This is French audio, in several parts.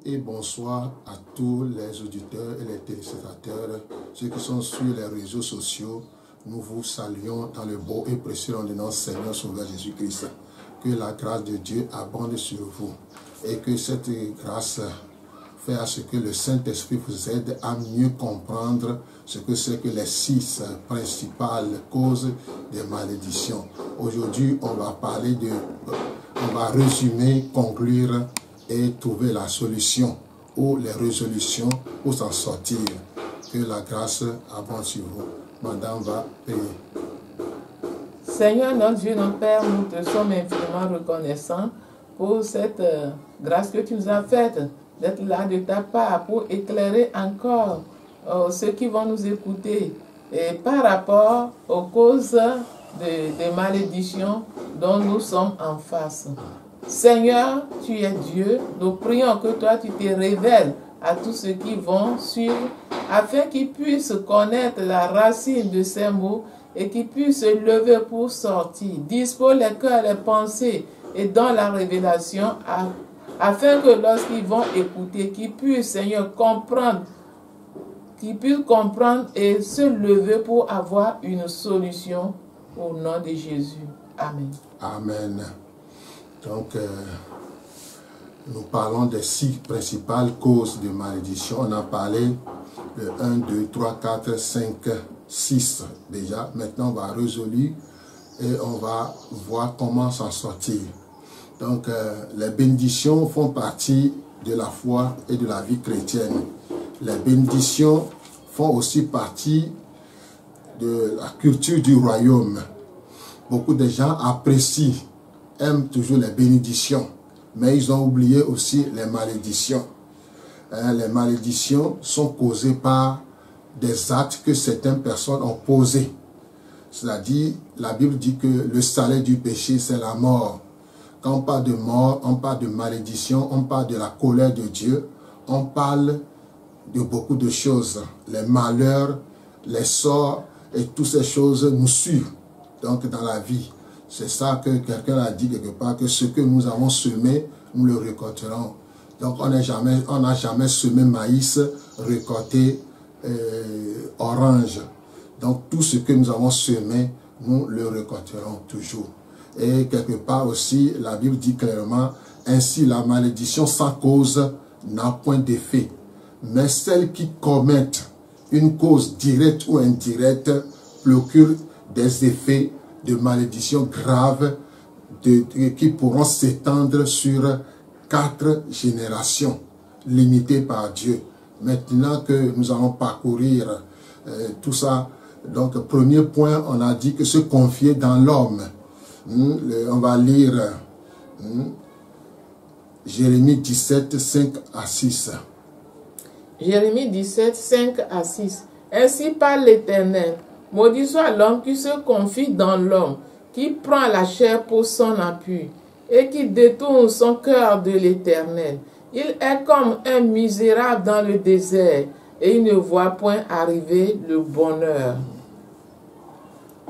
Et bonsoir à tous les auditeurs et les téléspectateurs, ceux qui sont sur les réseaux sociaux. Nous vous saluons dans le beau et précieux nom de notre Seigneur Sauveur Jésus-Christ. Que la grâce de Dieu abonde sur vous et que cette grâce fait à ce que le Saint-Esprit vous aide à mieux comprendre ce que c'est que les 6 principales causes des malédictions. Aujourd'hui, on va parler on va résumer, conclure et trouver la solution ou les résolutions pour s'en sortir. Que la grâce abonde sur vous. Madame va prier. Seigneur, notre Dieu, notre Père, nous te sommes infiniment reconnaissants pour cette grâce que tu nous as faite d'être là de ta part pour éclairer encore ceux qui vont nous écouter et par rapport aux causes des malédictions dont nous sommes en face. Seigneur, tu es Dieu, nous prions que toi tu te révèles à tous ceux qui vont suivre afin qu'ils puissent connaître la racine de ces mots et qu'ils puissent se lever pour sortir. Dispose les cœurs, les pensées et dans la révélation afin que lorsqu'ils vont écouter, qu'ils puissent, Seigneur, comprendre, qu'ils puissent comprendre et se lever pour avoir une solution au nom de Jésus. Amen. Amen. Donc, nous parlons des 6 principales causes de malédiction. On a parlé de 1, 2, 3, 4, 5, 6 déjà. Maintenant, on va résoudre et on va voir comment s'en sortir. Donc, les bénédictions font partie de la foi et de la vie chrétienne. Les bénédictions font aussi partie de la culture du royaume. Beaucoup de gens apprécient, aiment toujours les bénédictions, mais ils ont oublié aussi les malédictions. Les malédictions sont causées par des actes que certaines personnes ont posés. C'est-à-dire, la Bible dit que le salaire du péché, c'est la mort. Quand on parle de mort, on parle de malédiction, on parle de la colère de Dieu, on parle de beaucoup de choses. Les malheurs, les sorts et toutes ces choses nous suivent donc dans la vie. C'est ça que quelqu'un a dit quelque part, que ce que nous avons semé, nous le récolterons. Donc on n'a jamais semé maïs, récolté orange. Donc tout ce que nous avons semé, nous le récolterons toujours. Et quelque part aussi, la Bible dit clairement, ainsi la malédiction sans cause n'a point d'effet. Mais celles qui commettent une cause directe ou indirecte procurent des effets de malédiction graves qui pourront s'étendre sur 4 générations limitées par Dieu. Maintenant que nous allons parcourir tout ça, donc premier point, on a dit que se confier dans l'homme. On va lire Jérémie 17, 5 à 6. Jérémie 17, 5 à 6. Ainsi parle l'Éternel. Maudit soit l'homme qui se confie dans l'homme, qui prend la chair pour son appui, et qui détourne son cœur de l'Éternel. Il est comme un misérable dans le désert, et il ne voit point arriver le bonheur.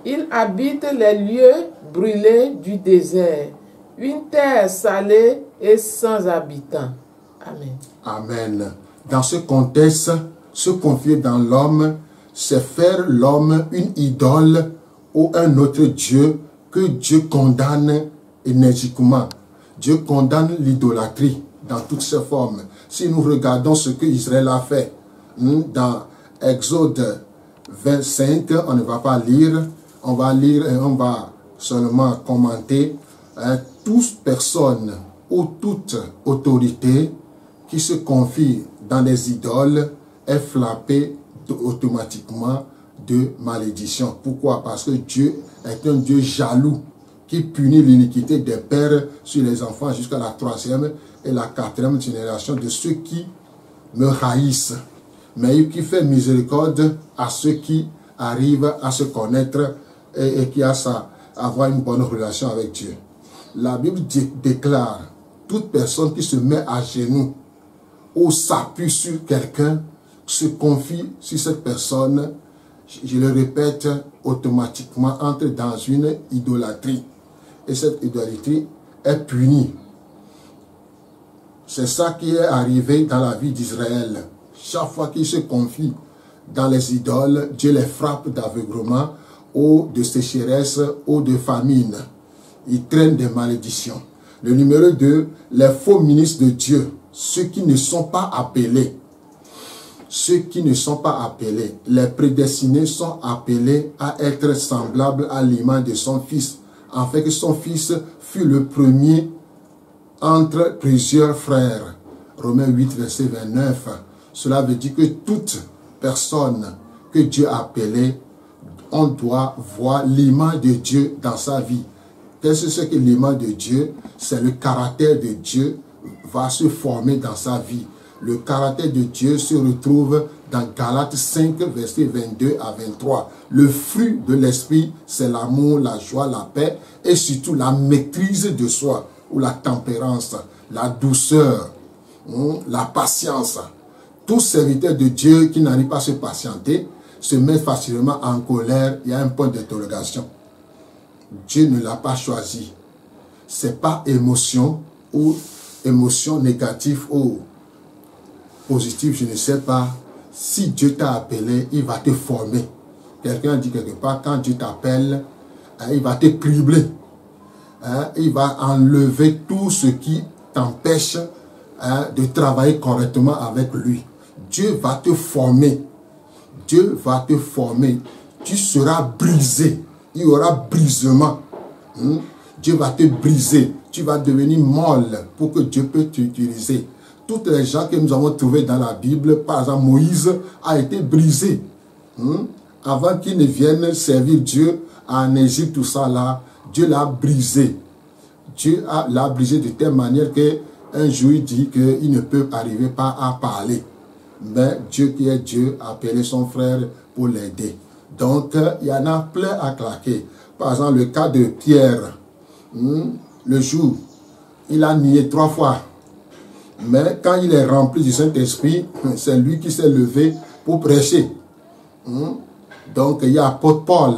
Il habite les lieux brûlés du désert, une terre salée et sans habitants. Amen. Amen. Dans ce contexte, se confier dans l'homme, c'est faire l'homme une idole ou un autre Dieu que Dieu condamne énergiquement. Dieu condamne l'idolâtrie dans toutes ses formes. Si nous regardons ce que Israël a fait, dans Exode 25, on ne va pas lire, on va lire et on va seulement commenter. Toute personne ou toute autorité qui se confie dans les idoles est frappée automatiquement de malédiction. Pourquoi? Parce que Dieu est un Dieu jaloux qui punit l'iniquité des pères sur les enfants jusqu'à la 3e et la 4e génération de ceux qui me haïssent, mais qui fait miséricorde à ceux qui arrivent à se connaître et qui a avoir une bonne relation avec Dieu. La Bible déclare, toute personne qui se met à genoux ou s'appuie sur quelqu'un, se confie sur cette personne, je le répète, automatiquement entre dans une idolâtrie. Et cette idolâtrie est punie. C'est ça qui est arrivé dans la vie d'Israël. Chaque fois qu'ils se confient dans les idoles, Dieu les frappe d'aveuglement ou de sécheresse ou de famine. Ils traînent des malédictions. Le numéro 2, les faux ministres de Dieu, ceux qui ne sont pas appelés. Ceux qui ne sont pas appelés, les prédestinés sont appelés à être semblables à l'image de son fils, afin que son fils fût le premier entre plusieurs frères. Romains 8, verset 29. Cela veut dire que toute personne que Dieu a appelée, on doit voir l'image de Dieu dans sa vie. Qu'est-ce que c'est que l'image de Dieu? C'est le caractère de Dieu va se former dans sa vie. Le caractère de Dieu se retrouve dans Galates 5, verset 22 à 23. Le fruit de l'esprit, c'est l'amour, la joie, la paix et surtout la maîtrise de soi, ou la tempérance, la douceur, la patience. Tout serviteur de Dieu qui n'arrive pas à se patienter se met facilement en colère. Il y a un point d'interrogation. Dieu ne l'a pas choisi. Ce n'est pas émotion ou émotion négative ou positive, je ne sais pas. Si Dieu t'a appelé, il va te former. Quelqu'un dit quelque part, quand Dieu t'appelle, il va te cribler. Il va enlever tout ce qui t'empêche de travailler correctement avec lui. Dieu va te former. Dieu va te former. Tu seras brisé. Il y aura brisement. Dieu va te briser. Tu vas devenir molle pour que Dieu puisse t'utiliser. Toutes les gens que nous avons trouvés dans la Bible, par exemple Moïse a été brisé. Avant qu'il ne vienne servir Dieu en Égypte, tout ça là, Dieu l'a brisé. Dieu l'a brisé de telle manière qu'un jour il dit qu'il ne peut arriver pas à parler. Mais Dieu qui est Dieu a appelé son frère pour l'aider. Donc il y en a plein à claquer. Par exemple le cas de Pierre. Le jour, il a nié 3 fois. Mais quand il est rempli du Saint-Esprit, c'est lui qui s'est levé pour prêcher. Donc il y a apôtre Paul.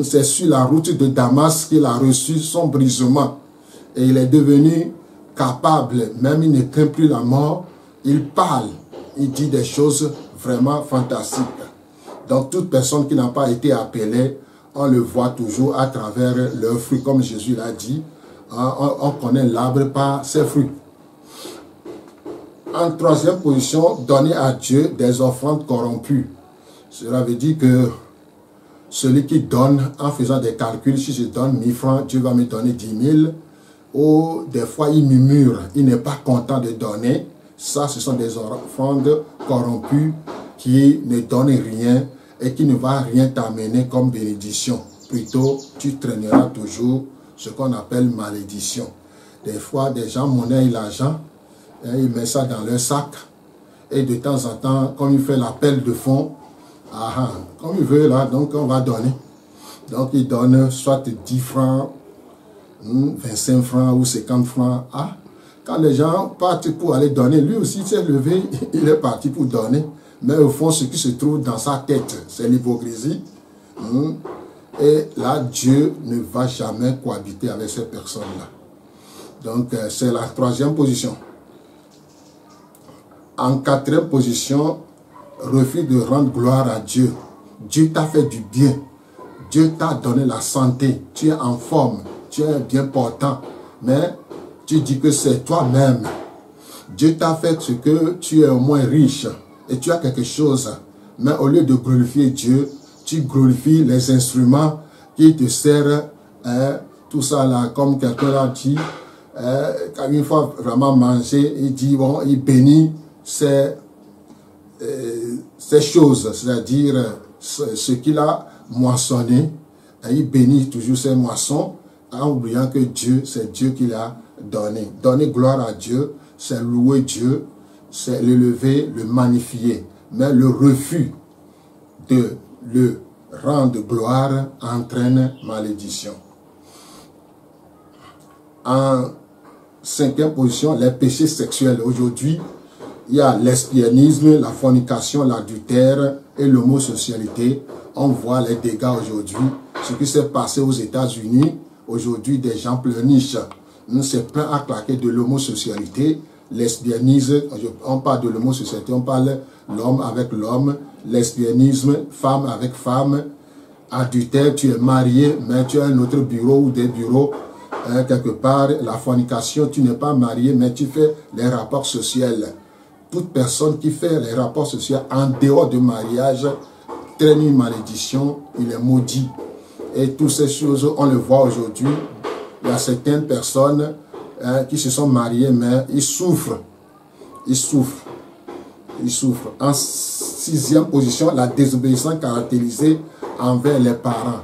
C'est sur la route de Damas qu'il a reçu son brisement. Et il est devenu capable, même il ne craint plus la mort, il parle, il dit des choses vraiment fantastiques. Donc toute personne qui n'a pas été appelée, on le voit toujours à travers leurs fruits, comme Jésus l'a dit. On connaît l'arbre par ses fruits. En troisième position, donner à Dieu des offrandes corrompues. Cela veut dire que celui qui donne en faisant des calculs, si je donne 1000 francs, Dieu va me donner 10 000. Ou des fois il murmure, il n'est pas content de donner. Ça, ce sont des offrandes corrompues qui ne donnent rien et qui ne va rien t'amener comme bénédiction. Plutôt, tu traîneras toujours ce qu'on appelle malédiction. Des fois, des gens monnaient l'argent, ils mettent ça dans leur sac. Et de temps en temps, comme il fait l'appel de fonds, comme il veut là, donc on va donner. Donc il donne soit 10 francs, 25 francs ou 50 francs. Quand les gens partent pour aller donner, lui aussi s'est levé, il est parti pour donner. Mais au fond, ce qui se trouve dans sa tête, c'est l'hypocrisie. Et là, Dieu ne va jamais cohabiter avec ces personnes-là. Donc, c'est la troisième position. En quatrième position, refus de rendre gloire à Dieu. Dieu t'a fait du bien. Dieu t'a donné la santé. Tu es en forme. Tu es bien portant. Mais tu dis que c'est toi-même. Dieu t'a fait ce que tu es au moins riche. Et tu as quelque chose. Mais au lieu de glorifier Dieu, tu glorifies les instruments qui te servent. Tout ça là, comme quelqu'un l'a dit. Quand une fois vraiment mangé, il dit, bon, il bénit ces choses, c'est-à-dire ce qu'il a moissonné. Et il bénit toujours ses moissons en oubliant que Dieu, c'est Dieu qui l'a donné. Donner gloire à Dieu, c'est louer Dieu, c'est l'élever, le magnifier. Mais le refus de le rendre gloire entraîne malédiction. En cinquième position, les péchés sexuels. Aujourd'hui, il y a l'espianisme, la fornication, l'adultère et l'homosexualité. On voit les dégâts aujourd'hui. Ce qui s'est passé aux États-Unis, aujourd'hui, des gens pleurnichent. C'est plein à claquer de l'homosexualité. lesbianisme, on parle de l'homosexualité, on parle l'homme avec l'homme, lesbianisme, femme avec femme, adultère, tu es marié, mais tu as un autre bureau ou des bureaux, quelque part, la fornication, tu n'es pas marié, mais tu fais les rapports sociaux. Toute personne qui fait les rapports sociaux en dehors du mariage traîne une malédiction, il est maudit. Et toutes ces choses, on le voit aujourd'hui. Il y a certaines personnes qui se sont mariées, mais ils souffrent. Ils souffrent. Ils souffrent. En sixième position, la désobéissance caractérisée envers les parents.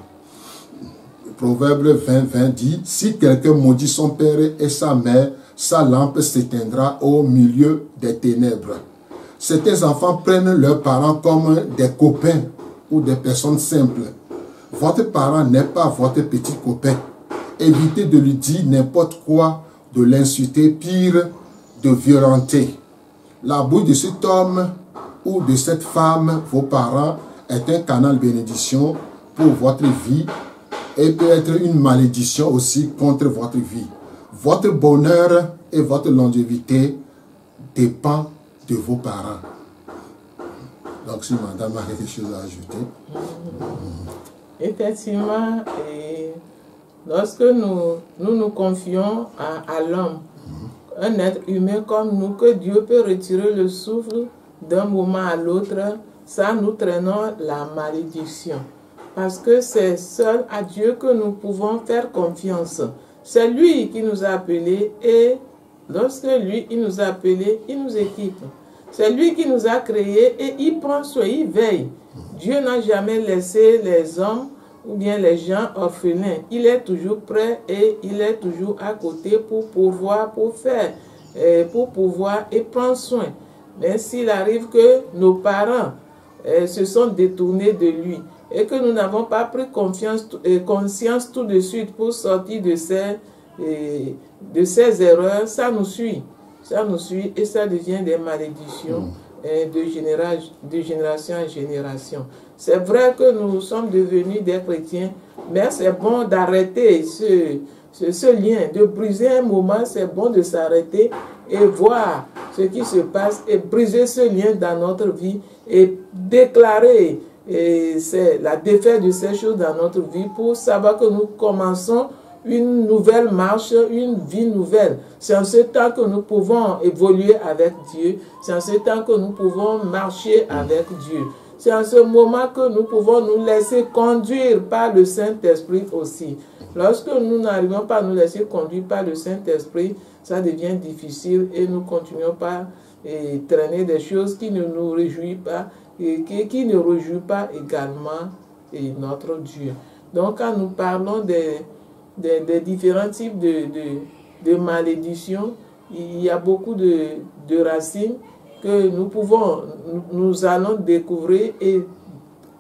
Proverbe 20 dit, si quelqu'un maudit son père et sa mère, sa lampe s'éteindra au milieu des ténèbres. Certains enfants prennent leurs parents comme des copains ou des personnes simples. Votre parent n'est pas votre petit copain. Évitez de lui dire n'importe quoi, de l'insulter, pire, de violenter. La bouche de cet homme ou de cette femme, vos parents, est un canal de bénédiction pour votre vie et peut être une malédiction aussi contre votre vie. Votre bonheur et votre longévité dépendent de vos parents. Donc, si madame a quelque chose à ajouter. Effectivement, lorsque nous confions à l'homme, un être humain comme nous, que Dieu peut retirer le souffle d'un moment à l'autre, ça nous traînons la malédiction. Parce que c'est seul à Dieu que nous pouvons faire confiance. C'est lui qui nous a appelés et lorsque lui, il nous a appelés, il nous équipe. C'est lui qui nous a créés et il prend soin, il veille. Dieu n'a jamais laissé les hommes ou bien les gens orphelins. Il est toujours prêt et il est toujours à côté pour pouvoir, pour faire, pour pouvoir et prendre soin. Mais s'il arrive que nos parents se sont détournés de lui et que nous n'avons pas pris conscience tout de suite pour sortir de ces erreurs, ça nous suit. Ça nous suit et ça devient des malédictions de génération en génération. C'est vrai que nous sommes devenus des chrétiens, mais c'est bon d'arrêter ce lien, de briser un moment, c'est bon de s'arrêter et voir ce qui se passe et briser ce lien dans notre vie et déclarer la défaite de ces choses dans notre vie pour savoir que nous commençons une nouvelle marche, une vie nouvelle. C'est en ce temps que nous pouvons évoluer avec Dieu. C'est en ce temps que nous pouvons marcher avec Dieu. C'est en ce moment que nous pouvons nous laisser conduire par le Saint-Esprit aussi. Lorsque nous n'arrivons pas à nous laisser conduire par le Saint-Esprit, ça devient difficile et nous continuons par traîner des choses qui ne nous réjouissent pas et qui ne réjouissent pas également notre Dieu. Donc quand nous parlons des différents types de malédictions, il y a beaucoup de racines que nous allons découvrir et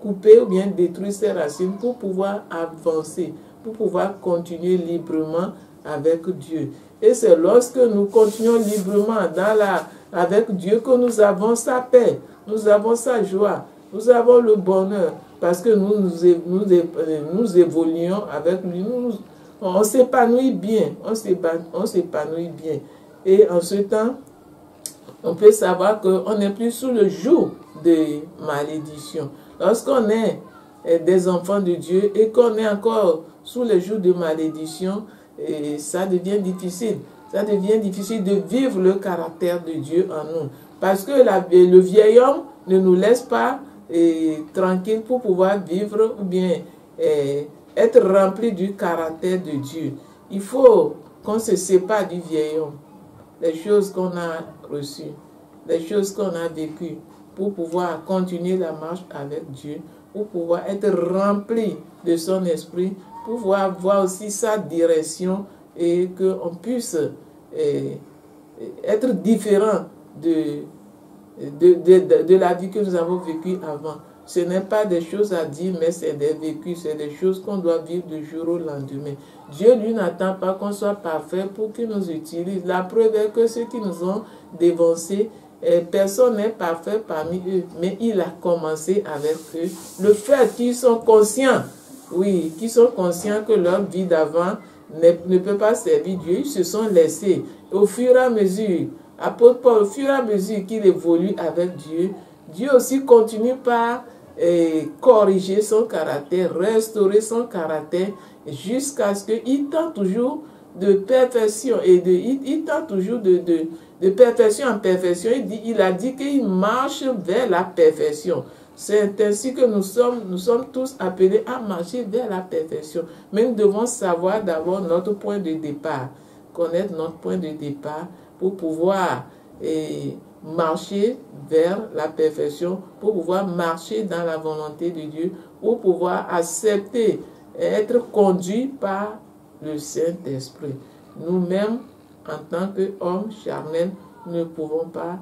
couper ou bien détruire ces racines pour pouvoir avancer, pour pouvoir continuer librement avec Dieu. Et c'est lorsque nous continuons librement avec Dieu que nous avons sa paix, nous avons sa joie, nous avons le bonheur, parce que nous évoluons avec lui, on s'épanouit bien, on s'épanouit bien. Et en ce temps, on peut savoir qu'on n'est plus sous le joug de malédiction. Lorsqu'on est des enfants de Dieu et qu'on est encore sous le joug de malédiction, ça devient difficile. Ça devient difficile de vivre le caractère de Dieu en nous. Parce que le vieil homme ne nous laisse pas tranquille pour pouvoir vivre ou bien être rempli du caractère de Dieu. Il faut qu'on se sépare du vieil homme, les choses qu'on a reçues, les choses qu'on a vécues, pour pouvoir continuer la marche avec Dieu, pour pouvoir être rempli de son esprit, pour pouvoir voir aussi sa direction et qu'on puisse être différent de la vie que nous avons vécue avant. Ce n'est pas des choses à dire, mais c'est des vécus, c'est des choses qu'on doit vivre du jour au lendemain. Dieu, lui, n'attend pas qu'on soit parfait pour qu'il nous utilise. La preuve est que ceux qui nous ont dévancés, personne n'est parfait parmi eux, mais il a commencé avec eux. Le fait qu'ils sont conscients, oui, qu'ils sont conscients que leur vie d'avant ne peut pas servir Dieu, ils se sont laissés. Au fur et à mesure, apôtre Paul, au fur et à mesure qu'il évolue avec Dieu, Dieu aussi continue par corriger son caractère, restaurer son caractère, jusqu'à ce qu'il tend toujours de perfection, et il tend toujours de perfection en perfection. Il a dit qu'il marche vers la perfection. C'est ainsi que nous sommes tous appelés à marcher vers la perfection. Mais nous devons savoir d'abord notre point de départ, connaître notre point de départ pour pouvoir marcher vers la perfection, pour pouvoir marcher dans la volonté de Dieu, pour pouvoir accepter et être conduit par le Saint-Esprit. Nous-mêmes, en tant qu'hommes charnels, ne pouvons pas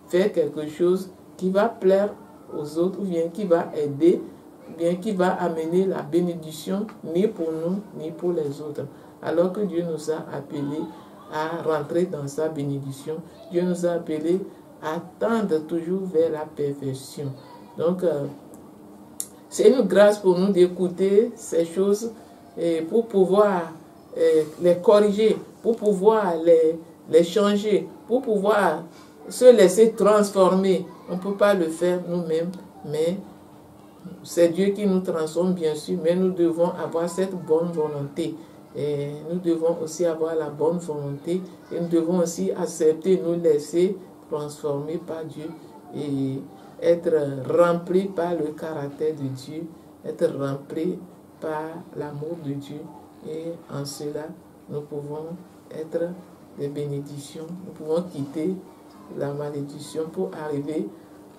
faire quelque chose qui va plaire aux autres, ou bien qui va aider, ou bien qui va amener la bénédiction, ni pour nous, ni pour les autres. Alors que Dieu nous a appelés à rentrer dans sa bénédiction, Dieu nous a appelés à tendre toujours vers la perfection. Donc, c'est une grâce pour nous d'écouter ces choses et pour pouvoir les corriger, pour pouvoir les changer, pour pouvoir se laisser transformer. On ne peut pas le faire nous-mêmes, mais c'est Dieu qui nous transforme, bien sûr, mais nous devons avoir cette bonne volonté. Et nous devons aussi avoir la bonne volonté et nous devons aussi accepter, nous laisser transformer par Dieu et être remplis par le caractère de Dieu, être remplis par l'amour de Dieu. Et en cela, nous pouvons être des bénédictions. Nous pouvons quitter la malédiction pour arriver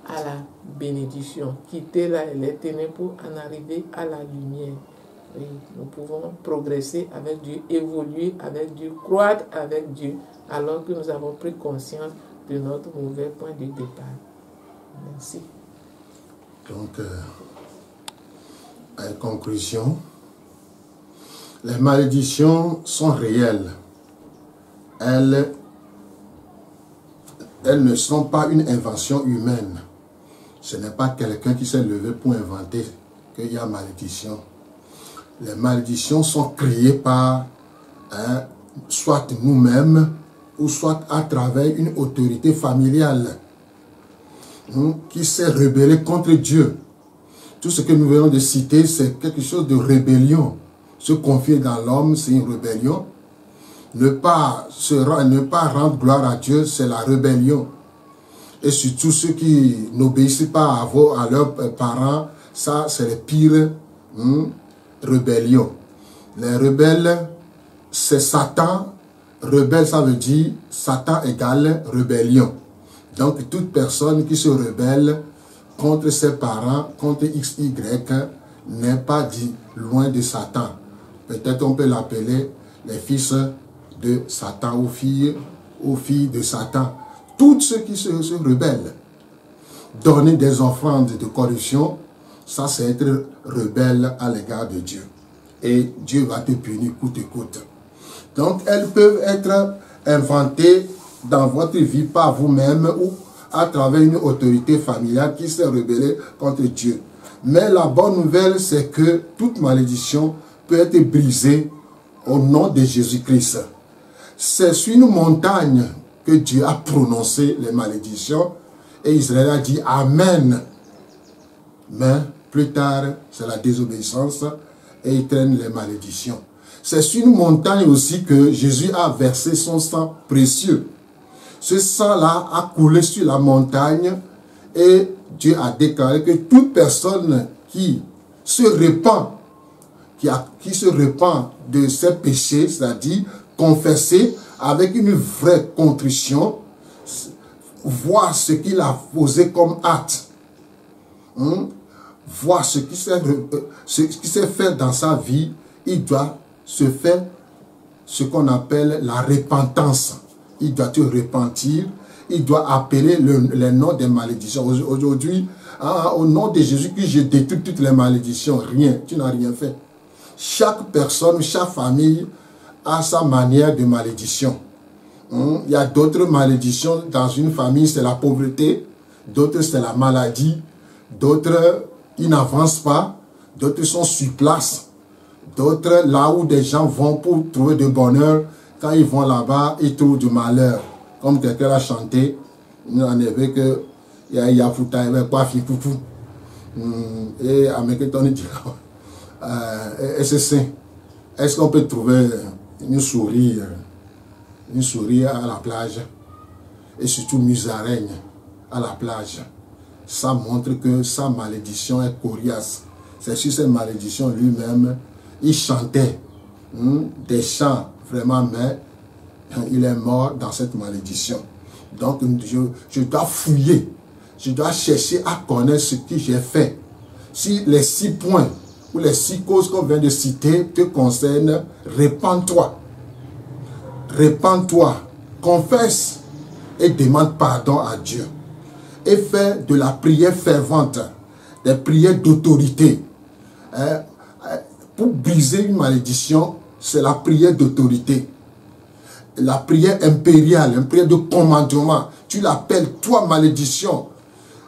à la bénédiction. Quitter les ténèbres pour en arriver à la lumière. Et nous pouvons progresser avec Dieu, évoluer avec Dieu, croître avec Dieu, alors que nous avons pris conscience de notre mauvais point de départ. Merci. Donc, en conclusion, les malédictions sont réelles. Elles ne sont pas une invention humaine. Ce n'est pas quelqu'un qui s'est levé pour inventer qu'il y a malédiction. Les malédictions sont créées par soit nous-mêmes ou soit à travers une autorité familiale qui s'est rebellée contre Dieu. Tout ce que nous venons de citer, c'est quelque chose de rébellion. Se confier dans l'homme, c'est une rébellion. Ne pas rendre gloire à Dieu, c'est la rébellion. Et surtout ceux qui n'obéissent pas à leurs parents, ça c'est les pires rébellions. Les rebelles, c'est Satan. Rebelle, ça veut dire Satan égale rébellion. Donc toute personne qui se rebelle contre ses parents, contre XY, n'est pas dit loin de Satan. Peut-être on peut l'appeler les fils de Satan ou filles de Satan. Tous ceux qui se rebellent. Donner des offrandes de corruption, ça c'est être rebelle à l'égard de Dieu. Et Dieu va te punir coûte que coûte. Donc elles peuvent être inventées dans votre vie par vous-même ou à travers une autorité familiale qui s'est rebellée contre Dieu. Mais la bonne nouvelle, c'est que toute malédiction peut être brisée au nom de Jésus-Christ. C'est sur une montagne que Dieu a prononcé les malédictions et Israël a dit Amen. Mais plus tard, c'est la désobéissance et ils traînent les malédictions. C'est sur une montagne aussi que Jésus a versé son sang précieux. Ce sang-là a coulé sur la montagne et Dieu a déclaré que toute personne qui se repent, qui se repent de ses péchés, c'est-à-dire confesser avec une vraie contrition, voir ce qu'il a posé comme acte, voir ce qui s'est fait dans sa vie, il doit se faire ce qu'on appelle la repentance. Il doit te repentir, il doit appeler les noms des malédictions. Aujourd'hui, au nom de Jésus-Christ, je détruis toutes les malédictions. Rien, tu n'as rien fait. Chaque personne, chaque famille a sa manière de malédiction. Il y a d'autres malédictions dans une famille, c'est la pauvreté, d'autres c'est la maladie, d'autres ils n'avancent pas, d'autres sont sur place, d'autres là où des gens vont pour trouver du bonheur, quand ils vont là-bas, ils trouvent du malheur. Comme quelqu'un a chanté, il en avait que il y a Yafuta, il y a pas Fifoutou. Et à Meketon, il dit, est-ce qu'on peut trouver une souris à la plage? Et surtout musaraigne à la plage. Ça montre que sa malédiction est coriace. C'est sur cette malédiction lui-même, il chantait des chants vraiment, mais il est mort dans cette malédiction. Donc je dois fouiller, je dois chercher à connaître ce que j'ai fait. Si les 6 points ou les 6 causes qu'on vient de citer te concernent, répands-toi. Répands-toi, confesse et demande pardon à Dieu. Et fais de la prière fervente, des prières d'autorité. Pour briser une malédiction, c'est la prière d'autorité. La prière impériale, une prière de commandement. Tu l'appelles, toi malédiction,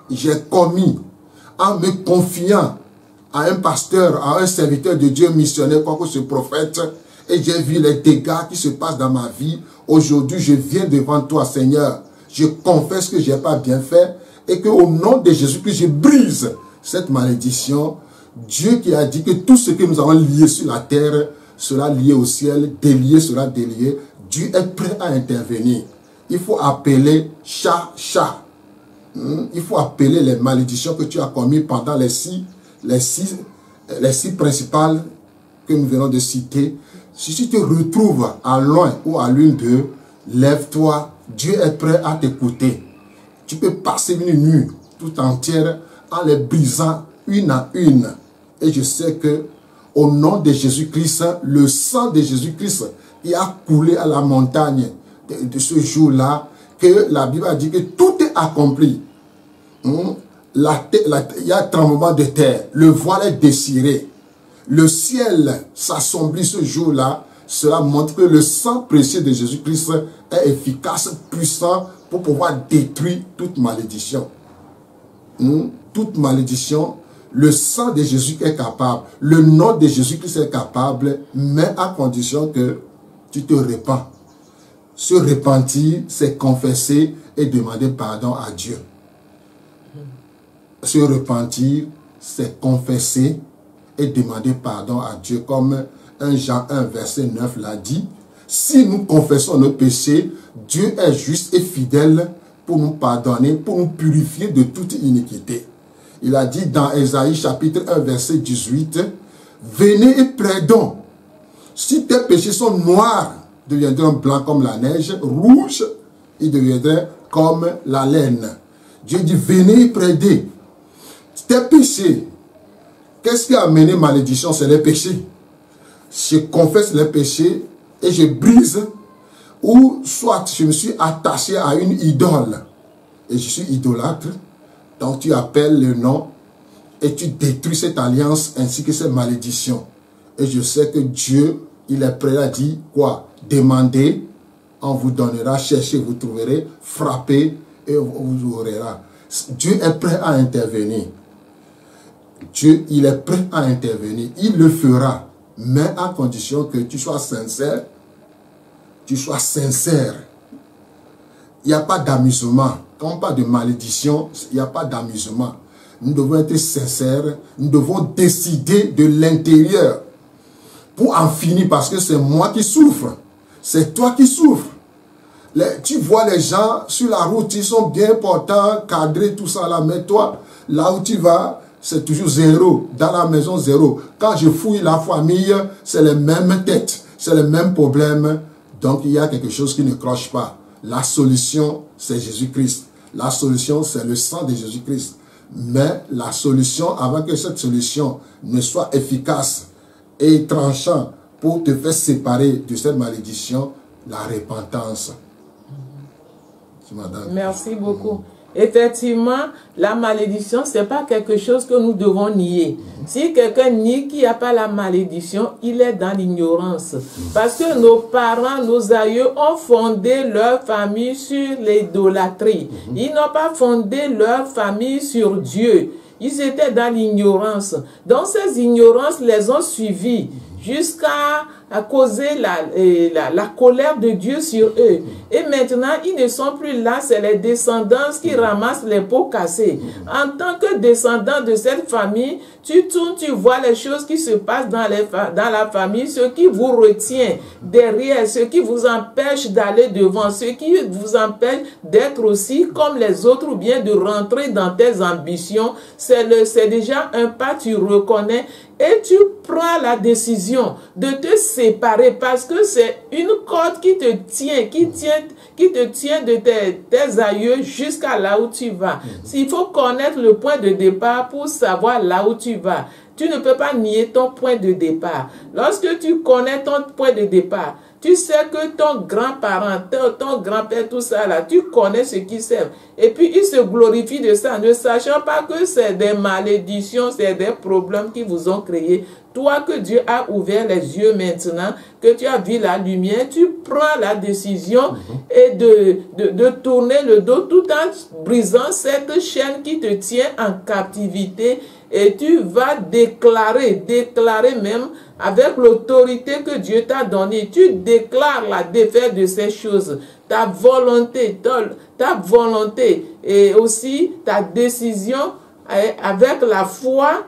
j'ai commis en me confiant à un pasteur, à un serviteur de Dieu missionnaire, quoi que ce prophète, et j'ai vu les dégâts qui se passent dans ma vie. Aujourd'hui, je viens devant toi, Seigneur. Je confesse que je n'ai pas bien fait et qu'au nom de Jésus-Christ, je brise cette malédiction. Dieu qui a dit que tout ce que nous avons lié sur la terre sera lié au ciel, délié sera délié. Dieu est prêt à intervenir. Il faut appeler chat. Il faut appeler les malédictions que tu as commises pendant les six principales que nous venons de citer. Si tu te retrouves à loin ou à l'une d'eux, lève-toi. Dieu est prêt à t'écouter. Tu peux passer une nuit tout entière en les brisant une à une. Et je sais que au nom de Jésus-Christ, le sang de Jésus-Christ qui a coulé à la montagne de ce jour-là, que la Bible a dit que tout est accompli. Il y a un tremblement de terre, le voile est déchiré, le ciel s'assombrit ce jour-là. Cela montre que le sang précieux de Jésus-Christ est efficace, puissant pour pouvoir détruire toute malédiction. Toute malédiction, le sang de Jésus est capable, le nom de Jésus-Christ est capable, mais à condition que tu te répands. Se repentir, c'est confesser et demander pardon à Dieu. Se repentir, c'est confesser et demander pardon à Dieu, comme 1 Jean 1, verset 9 l'a dit. Si nous confessons nos péchés, Dieu est juste et fidèle pour nous pardonner, pour nous purifier de toute iniquité. Il a dit dans Ésaïe chapitre 1, verset 18, « Venez et plaidons. Si tes péchés sont noirs, ils deviendront blancs comme la neige, rouges, ils deviendraient comme la laine. » Dieu dit, venez et plaidez. Tes péchés, qu'est-ce qui a amené malédiction? C'est les péchés. Je confesse les péchés et je brise, ou soit je me suis attaché à une idole et je suis idolâtre, donc tu appelles le nom et tu détruis cette alliance ainsi que cette malédiction. Et je sais que Dieu, il est prêt à dire quoi? Demandez, on vous donnera, cherchez, vous trouverez, frappez et on vous ouvrira. Dieu est prêt à intervenir. Dieu, il est prêt à intervenir. Il le fera, mais à condition que tu sois sincère. Tu sois sincère. Il n'y a pas d'amusement. Quand on parle de malédiction, il n'y a pas d'amusement. Nous devons être sincères. Nous devons décider de l'intérieur pour en finir, parce que c'est moi qui souffre. C'est toi qui souffres. Tu vois les gens sur la route, ils sont bien portants, cadrés, tout ça là. Mais toi, là où tu vas, c'est toujours zéro. Dans la maison, zéro. Quand je fouille la famille, c'est les mêmes têtes, c'est les mêmes problèmes. Donc, il y a quelque chose qui ne cloche pas. La solution, c'est Jésus-Christ. La solution, c'est le sang de Jésus-Christ. Mais la solution, avant que cette solution ne soit efficace et tranchante pour te faire séparer de cette malédiction, la repentance. Merci beaucoup. Effectivement, la malédiction, ce n'est pas quelque chose que nous devons nier. Si quelqu'un nie qu'il n'y a pas la malédiction, il est dans l'ignorance. Parce que nos parents, nos aïeux ont fondé leur famille sur l'idolâtrie. Ils n'ont pas fondé leur famille sur Dieu. Ils étaient dans l'ignorance. Donc ces ignorances les ont suivis jusqu'à a causé la colère de Dieu sur eux. Et maintenant, ils ne sont plus là, c'est les descendants qui ramassent les pots cassés. En tant que descendant de cette famille, tu tournes, tu vois les choses qui se passent dans la famille, ce qui vous retient derrière, ce qui vous empêche d'aller devant, ce qui vous empêche d'être aussi comme les autres ou bien de rentrer dans tes ambitions. C'est déjà un pas, tu reconnais et tu prends la décision de te séparer parce que c'est une corde qui te tient, qui te tient de tes aïeux jusqu'à là où tu vas. Il faut connaître le point de départ pour savoir là où tu vas. Tu ne peux pas nier ton point de départ. Lorsque tu connais ton point de départ, tu sais que ton grand-parent, ton grand-père, tout ça là, tu connais ce qu'ils servent. Et puis, ils se glorifient de ça, ne sachant pas que c'est des malédictions, c'est des problèmes qui vous ont créé. Toi que Dieu a ouvert les yeux maintenant, que tu as vu la lumière, tu prends la décision et de tourner le dos tout en brisant cette chaîne qui te tient en captivité. Et tu vas déclarer même avec l'autorité que Dieu t'a donnée. Tu déclares la défaite de ces choses. Ta volonté et aussi ta décision avec la foi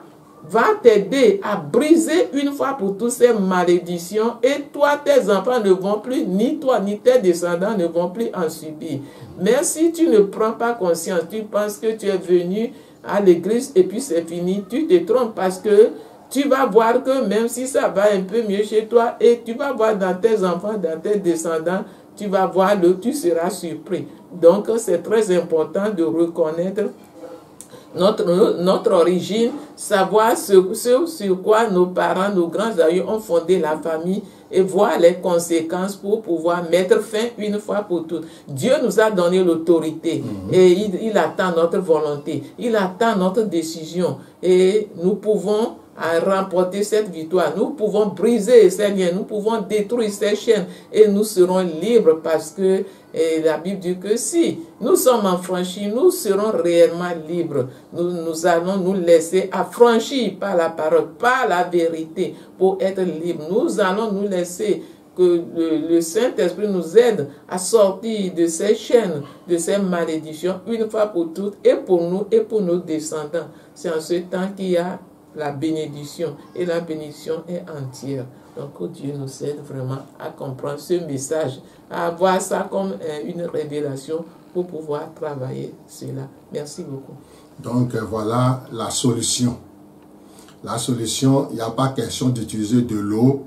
va t'aider à briser une fois pour toutes ces malédictions. Et toi, tes enfants ne vont plus, ni toi, ni tes descendants ne vont plus en subir. Mais si tu ne prends pas conscience, tu penses que tu es venu à l'église et puis c'est fini, tu te trompes parce que tu vas voir que même si ça va un peu mieux chez toi et tu vas voir dans tes enfants, dans tes descendants, tu vas voir tu seras surpris. Donc c'est très important de reconnaître notre origine, savoir sur quoi nos parents, nos grands aïeux ont fondé la famille et voir les conséquences pour pouvoir mettre fin une fois pour toutes. Dieu nous a donné l'autorité et il attend notre volonté, il attend notre décision et nous pouvons remporter cette victoire. Nous pouvons briser ces liens, nous pouvons détruire ces chaînes et nous serons libres parce que la Bible dit que si nous sommes affranchis, nous serons réellement libres. Nous allons nous laisser affranchir par la parole, par la vérité pour être libres. Nous allons nous laisser que le Saint-Esprit nous aide à sortir de ces chaînes, de ces malédictions, une fois pour toutes, et pour nous et pour nos descendants. C'est en ce temps qu'il y a la bénédiction, et la bénédiction est entière. Donc, que Dieu nous aide vraiment à comprendre ce message, à voir ça comme une révélation pour pouvoir travailler cela. Merci beaucoup. Donc, voilà la solution. La solution, il n'y a pas question d'utiliser de l'eau,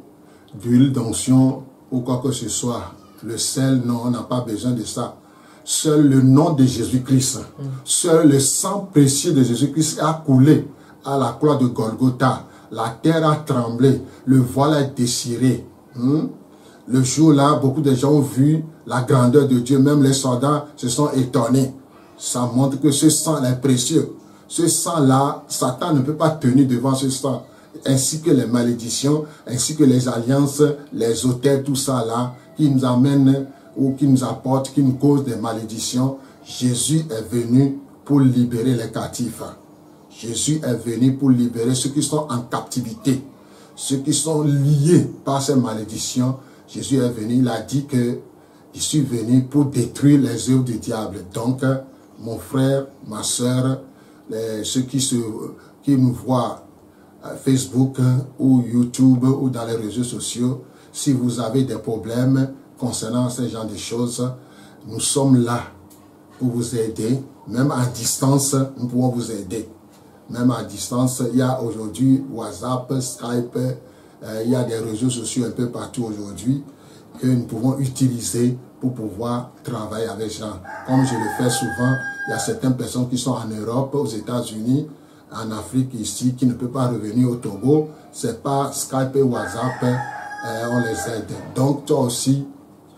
d'huile d'onction ou quoi que ce soit. Le sel, non, on n'a pas besoin de ça. Seul le nom de Jésus-Christ, seul le sang précieux de Jésus-Christ a coulé à la croix de Golgotha. La terre a tremblé, le voile a déchiré. Le jour-là, beaucoup de gens ont vu la grandeur de Dieu, même les soldats se sont étonnés. Ça montre que ce sang est précieux. Ce sang-là, Satan ne peut pas tenir devant ce sang, ainsi que les malédictions, ainsi que les alliances, les autels, tout ça là, qui nous amènent ou qui nous apportent, qui nous causent des malédictions. Jésus est venu pour libérer les captifs. Jésus est venu pour libérer ceux qui sont en captivité, ceux qui sont liés par ces malédictions. Jésus est venu, il a dit que je suis venu pour détruire les œuvres du diable. Donc, mon frère, ma soeur, ceux qui nous voient à Facebook ou YouTube ou dans les réseaux sociaux, si vous avez des problèmes concernant ce genre de choses, nous sommes là pour vous aider. Même à distance, nous pouvons vous aider. Même à distance, il y a aujourd'hui WhatsApp, Skype, il y a des réseaux sociaux un peu partout aujourd'hui que nous pouvons utiliser pour pouvoir travailler avec les gens. Comme je le fais souvent, il y a certaines personnes qui sont en Europe, aux États-Unis, en Afrique ici, qui ne peuvent pas revenir au Togo. C'est pas Skype et WhatsApp, on les aide. Donc toi aussi,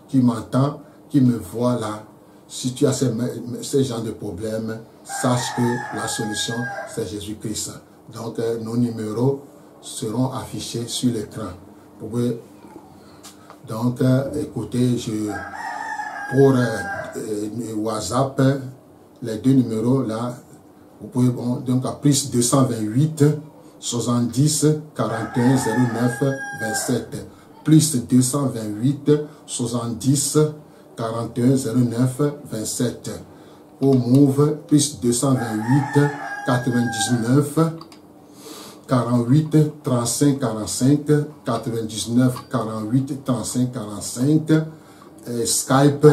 qui m'entends, qui me vois là, si tu as ces genres de problèmes, sache que la solution, c'est Jésus-Christ. Donc, nos numéros seront affichés sur l'écran. Vous pouvez donc écoutez, pour WhatsApp, les deux numéros là, vous pouvez donc à plus 228 70 41 09 27. plus 228 70 41 09 27. Pour Move, plus 228 99 48 35 45 99 48 35 45. Skype,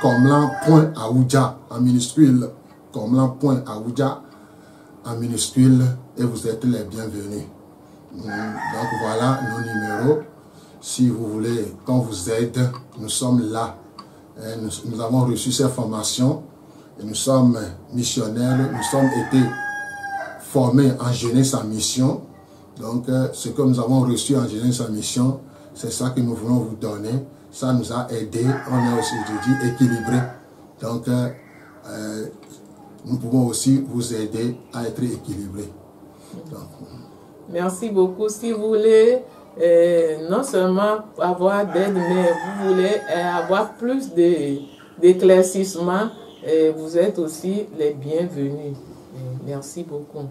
Komlan.aoudia en minuscule. Komlan.aoudia en minuscule, et vous êtes les bienvenus. Donc voilà nos numéros. Si vous voulez qu'on vous aide, nous sommes là. Nous avons reçu ces formations et nous sommes missionnaires. Nous sommes été formés en jeunesse en mission. Donc ce que nous avons reçu en jeunesse en mission, c'est ça que nous voulons vous donner. Ça nous a aidé. On est aussi équilibré. Donc nous pouvons aussi vous aider à être équilibré. Merci beaucoup. Si vous voulez non seulement avoir d'aide, mais vous voulez avoir plus d'éclaircissement, vous êtes aussi les bienvenus. Merci beaucoup.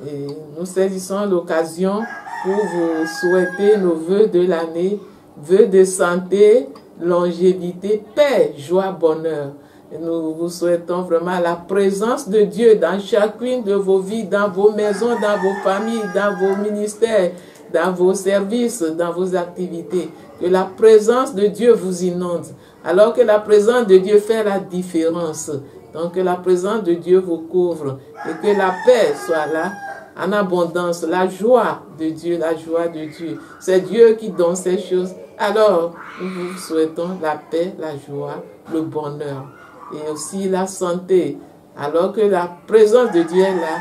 Et nous saisissons l'occasion pour vous souhaiter nos vœux de l'année, vœux de santé, longévité, paix, joie, bonheur. Et nous vous souhaitons vraiment la présence de Dieu dans chacune de vos vies, dans vos maisons, dans vos familles, dans vos ministères, dans vos services, dans vos activités. Que la présence de Dieu vous inonde. Alors que la présence de Dieu fait la différence. Donc que la présence de Dieu vous couvre. Et que la paix soit là en abondance. La joie de Dieu, la joie de Dieu. C'est Dieu qui donne ces choses. Alors, nous vous souhaitons la paix, la joie, le bonheur. Et aussi la santé. Alors que la présence de Dieu est là,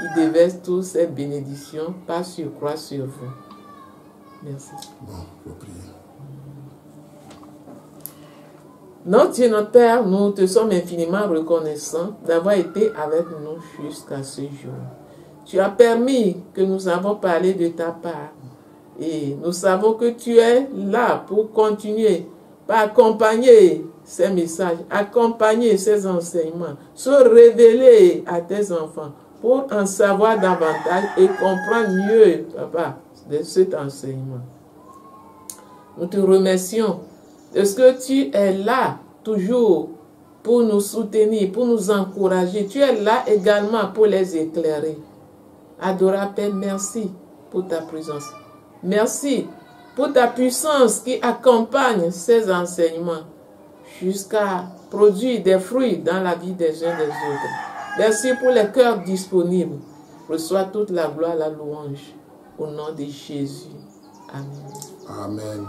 il déverse toutes ces bénédictions par surcroît sur vous. Merci. Bon, faut prier. Notre Dieu, notre Père, nous te sommes infiniment reconnaissants d'avoir été avec nous jusqu'à ce jour. Tu as permis que nous avons parlé de ta part. Et nous savons que tu es là pour continuer, pour accompagner ces messages, accompagner ces enseignements, se révéler à tes enfants pour en savoir davantage et comprendre mieux, papa, de cet enseignement. Nous te remercions de ce que tu es là toujours pour nous soutenir, pour nous encourager. Tu es là également pour les éclairer. Adorable Père, merci pour ta présence. Merci pour ta puissance qui accompagne ces enseignements jusqu'à produire des fruits dans la vie des uns des autres. Merci pour les cœurs disponibles. Reçois toute la gloire, la louange au nom de Jésus. Amen. Amen.